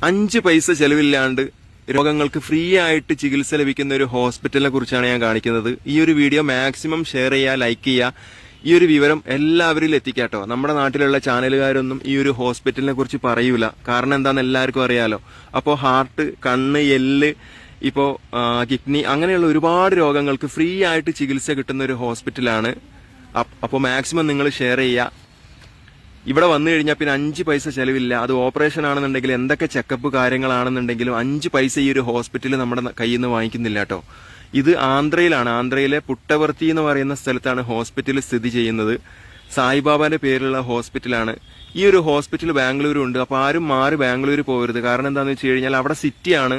5 പൈസ ചെലവില്ലാണ്ട് രോഗങ്ങൾക്ക് ഫ്രീ ആയിട്ട് ചികിത്സ ലഭിക്കുന്ന ഒരു ഹോസ്പിറ്റലിനെ കുറിച്ചാണ് ഞാൻ കാണിക്കുന്നത്. ഈ ഒരു വീഡിയോ മാക്സിമം ഷെയർ ചെയ്യുക, ലൈക്ക് ചെയ്യുക. ഈ ഒരു വിവരം എല്ലാവരിലും എത്തിക്കാട്ടോ. നമ്മുടെ നാട്ടിലുള്ള ചാനലുകാരൊന്നും ഈ ഒരു ഹോസ്പിറ്റലിനെ കുറിച്ച് പറയൂല. കാരണം എന്താണെന്ന് എല്ലാവർക്കും അറിയാലോ. അപ്പോൾ ഹാർട്ട്, കണ്ണ്, എല്ല്, ഇപ്പോൾ കിഡ്നി അങ്ങനെയുള്ള ഒരുപാട് രോഗങ്ങൾക്ക് ഫ്രീ ആയിട്ട് ചികിത്സ കിട്ടുന്ന ഒരു ഹോസ്പിറ്റലാണ്. അപ്പോൾ മാക്സിമം നിങ്ങൾ ഷെയർ ചെയ്യുക. ഇവിടെ വന്നു കഴിഞ്ഞാൽ പിന്നെ 5 പൈസ ചെലവില്ല. അത് ഓപ്പറേഷൻ ആണെന്നുണ്ടെങ്കിൽ എന്തൊക്കെ ചെക്കപ്പ് കാര്യങ്ങളാണെന്നുണ്ടെങ്കിലും 5 പൈസ ഈ ഒരു ഹോസ്പിറ്റലിൽ നമ്മുടെ കയ്യിൽ നിന്ന് വാങ്ങിക്കുന്നില്ല കേട്ടോ. ഇത് ആന്ധ്രയിലാണ്. ആന്ധ്രയിലെ പുട്ടവർത്തി എന്ന് പറയുന്ന സ്ഥലത്താണ് ഹോസ്പിറ്റൽ സ്ഥിതി ചെയ്യുന്നത്. സായിബാബാന്റെ പേരിലുള്ള ഹോസ്പിറ്റലാണ്. ഈ ഒരു ഹോസ്പിറ്റൽ ബാംഗ്ലൂരും ഉണ്ട്. അപ്പോൾ ആരും മാറി ബാംഗ്ലൂർ പോകരുത്. കാരണം എന്താണെന്ന് വെച്ച് കഴിഞ്ഞാൽ അവിടെ സിറ്റിയാണ്.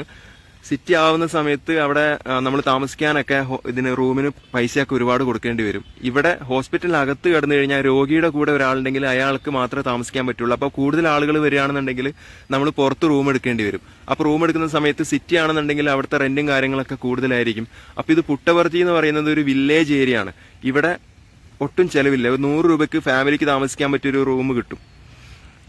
സിറ്റി ആവുന്ന സമയത്ത് അവിടെ നമ്മൾ താമസിക്കാനൊക്കെ ഇതിന് റൂമിന് പൈസയൊക്കെ ഒരുപാട് കൊടുക്കേണ്ടി വരും. ഇവിടെ ഹോസ്പിറ്റലിനകത്ത് കിടന്നു കഴിഞ്ഞാൽ രോഗിയുടെ കൂടെ ഒരാളുണ്ടെങ്കിൽ അയാൾക്ക് മാത്രമേ താമസിക്കാൻ പറ്റുള്ളൂ. അപ്പോൾ കൂടുതൽ ആളുകൾ വരികയാണെന്നുണ്ടെങ്കിൽ നമ്മൾ പുറത്ത് റൂം എടുക്കേണ്ടി വരും. അപ്പോൾ റൂം എടുക്കുന്ന സമയത്ത് സിറ്റി ആണെന്നുണ്ടെങ്കിൽ അവിടുത്തെ റെന്റും കാര്യങ്ങളൊക്കെ കൂടുതലായിരിക്കും. അപ്പോൾ ഇത് പുട്ടവർത്തി എന്ന് പറയുന്നത് ഒരു വില്ലേജ് ഏരിയ ആണ്. ഇവിടെ ഒട്ടും ചെലവില്ല. 100 രൂപയ്ക്ക് ഫാമിലിക്ക് താമസിക്കാൻ പറ്റിയൊരു റൂം കിട്ടും.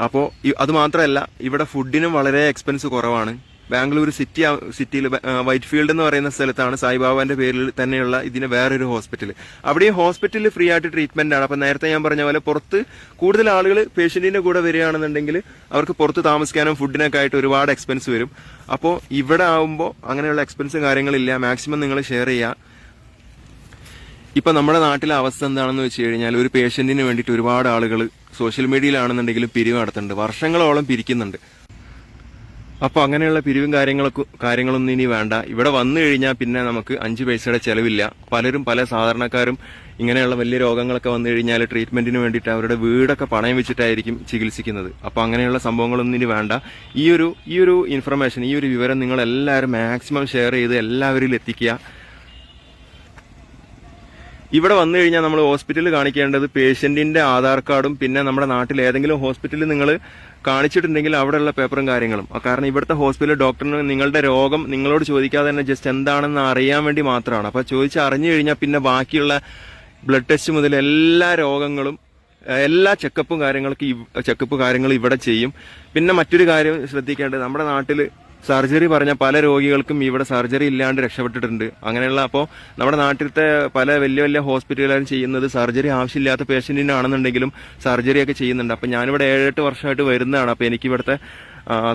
അപ്പോൾ അത് മാത്രമല്ല, ഇവിടെ ഫുഡിനും വളരെ എക്സ്പെൻസ് കുറവാണ്. ബാംഗ്ലൂർ സിറ്റിയിൽ വൈറ്റ് ഫീൽഡ് എന്ന് പറയുന്ന സ്ഥലത്താണ് സായിബാബാന്റെ പേരിൽ തന്നെയുള്ള ഇതിന് വേറൊരു ഹോസ്പിറ്റൽ. അവിടെയും ഹോസ്പിറ്റലിൽ ഫ്രീ ആയിട്ട് ട്രീറ്റ്മെന്റ് ആണ്. അപ്പം നേരത്തെ ഞാൻ പറഞ്ഞ പോലെ പുറത്ത് കൂടുതൽ ആളുകൾ പേഷ്യന്റിന്റെ കൂടെ വരികയാണെന്നുണ്ടെങ്കിൽ അവർക്ക് പുറത്ത് താമസിക്കാനും ഫുഡിനൊക്കെ ആയിട്ട് ഒരുപാട് എക്സ്പെൻസ് വരും. അപ്പോൾ ഇവിടെ ആവുമ്പോൾ അങ്ങനെയുള്ള എക്സ്പെൻസ് കാര്യങ്ങളില്ല. മാക്സിമം നിങ്ങൾ ഷെയർ ചെയ്യുക. ഇപ്പൊ നമ്മുടെ നാട്ടിലെ അവസ്ഥ എന്താണെന്ന് വെച്ച് കഴിഞ്ഞാൽ ഒരു പേഷ്യന്റിന് വേണ്ടിയിട്ട് ഒരുപാട് ആളുകൾ സോഷ്യൽ മീഡിയയിലാണെന്നുണ്ടെങ്കിലും പിരിവ് നടത്തുന്നുണ്ട്. വർഷങ്ങളോളം പിരിക്കുന്നുണ്ട്. അപ്പോൾ അങ്ങനെയുള്ള പിരിവും കാര്യങ്ങളൊന്നും ഇനി വേണ്ട. ഇവിടെ വന്നു കഴിഞ്ഞാൽ പിന്നെ നമുക്ക് 5 പൈസയുടെ ചെലവില്ല. പലരും പല സാധാരണക്കാരും ഇങ്ങനെയുള്ള വലിയ രോഗങ്ങളൊക്കെ വന്നു കഴിഞ്ഞാൽ ട്രീറ്റ്മെന്റിന് വേണ്ടിയിട്ട് അവരുടെ വീടൊക്കെ പണയം വെച്ചിട്ടായിരിക്കും ചികിത്സിക്കുന്നത്. അപ്പോൾ അങ്ങനെയുള്ള സംഭവങ്ങളൊന്നും ഇനി വേണ്ട. ഈ ഒരു ഇൻഫർമേഷൻ, ഈ ഒരു വിവരം നിങ്ങൾ എല്ലാവരും മാക്സിമം ഷെയർ ചെയ്ത് എല്ലാവരിലും എത്തിക്കുക. ഇവിടെ വന്നു കഴിഞ്ഞാൽ നമ്മൾ ഹോസ്പിറ്റലിൽ കാണിക്കേണ്ടത് പേഷ്യന്റിന്റെ ആധാർ കാർഡും പിന്നെ നമ്മുടെ നാട്ടിൽ ഏതെങ്കിലും ഹോസ്പിറ്റലിൽ നിങ്ങൾ കാണിച്ചിട്ടുണ്ടെങ്കിൽ അവിടെയുള്ള പേപ്പറും കാര്യങ്ങളും. കാരണം ഇവിടുത്തെ ഹോസ്പിറ്റലിൽ ഡോക്ടറിന് നിങ്ങളുടെ രോഗം നിങ്ങളോട് ചോദിക്കാതെ തന്നെ ജസ്റ്റ് എന്താണെന്ന് അറിയാൻ വേണ്ടി മാത്രമാണ്. അപ്പോൾ അറിഞ്ഞു കഴിഞ്ഞാൽ പിന്നെ ബാക്കിയുള്ള ബ്ലഡ് ടെസ്റ്റ് മുതൽ എല്ലാ രോഗങ്ങളും എല്ലാ ചെക്കപ്പ് കാര്യങ്ങളും ഇവിടെ ചെയ്യും. പിന്നെ മറ്റൊരു കാര്യം ശ്രദ്ധിക്കേണ്ടത്, നമ്മുടെ നാട്ടിൽ സർജറി പറഞ്ഞ പല രോഗികൾക്കും ഇവിടെ സർജറി ഇല്ലാണ്ട് രക്ഷപ്പെട്ടിട്ടുണ്ട്. അങ്ങനെയുള്ള അപ്പോൾ നമ്മുടെ നാട്ടിലത്തെ പല വലിയ ഹോസ്പിറ്റലുകാരും ചെയ്യുന്നത് സർജറി ആവശ്യമില്ലാത്ത പേഷ്യന്റിനാണെന്നുണ്ടെങ്കിലും സർജറിയൊക്കെ ചെയ്യുന്നുണ്ട്. അപ്പം ഞാനിവിടെ 7-8 വർഷമായിട്ട് വരുന്നതാണ്. അപ്പോൾ എനിക്ക് ഇവിടുത്തെ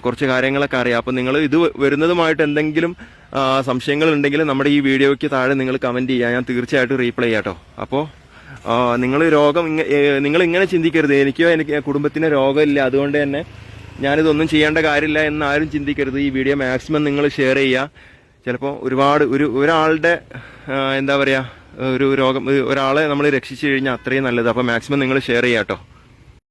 കുറച്ച് കാര്യങ്ങളൊക്കെ അറിയാം. അപ്പോൾ നിങ്ങൾ ഇത് വരുന്നതുമായിട്ട് എന്തെങ്കിലും സംശയങ്ങൾ ഉണ്ടെങ്കിൽ നമ്മുടെ ഈ വീഡിയോയ്ക്ക് താഴെ നിങ്ങൾ കമന്റ് ചെയ്യുക. ഞാൻ തീർച്ചയായിട്ടും റീപ്ലൈ ചെയ്യാം കേട്ടോ. അപ്പോൾ നിങ്ങൾ ഇങ്ങനെ ചിന്തിക്കരുത്, എനിക്ക് കുടുംബത്തിന് രോഗമില്ല അതുകൊണ്ട് തന്നെ ഞാനിതൊന്നും ചെയ്യേണ്ട കാര്യമില്ല എന്ന് ആരും ചിന്തിക്കരുത്. ഈ വീഡിയോ മാക്സിമം നിങ്ങൾ ഷെയർ ചെയ്യുക. ചിലപ്പോൾ ഒരുപാട് ഒരാളുടെ എന്താ പറയുക, ഒരു രോഗം ഒരാളെ നമ്മൾ രക്ഷിച്ചു കഴിഞ്ഞാൽ അത്രയും നല്ലത്. അപ്പോൾ മാക്സിമം നിങ്ങൾ ഷെയർ ചെയ്യാം കേട്ടോ.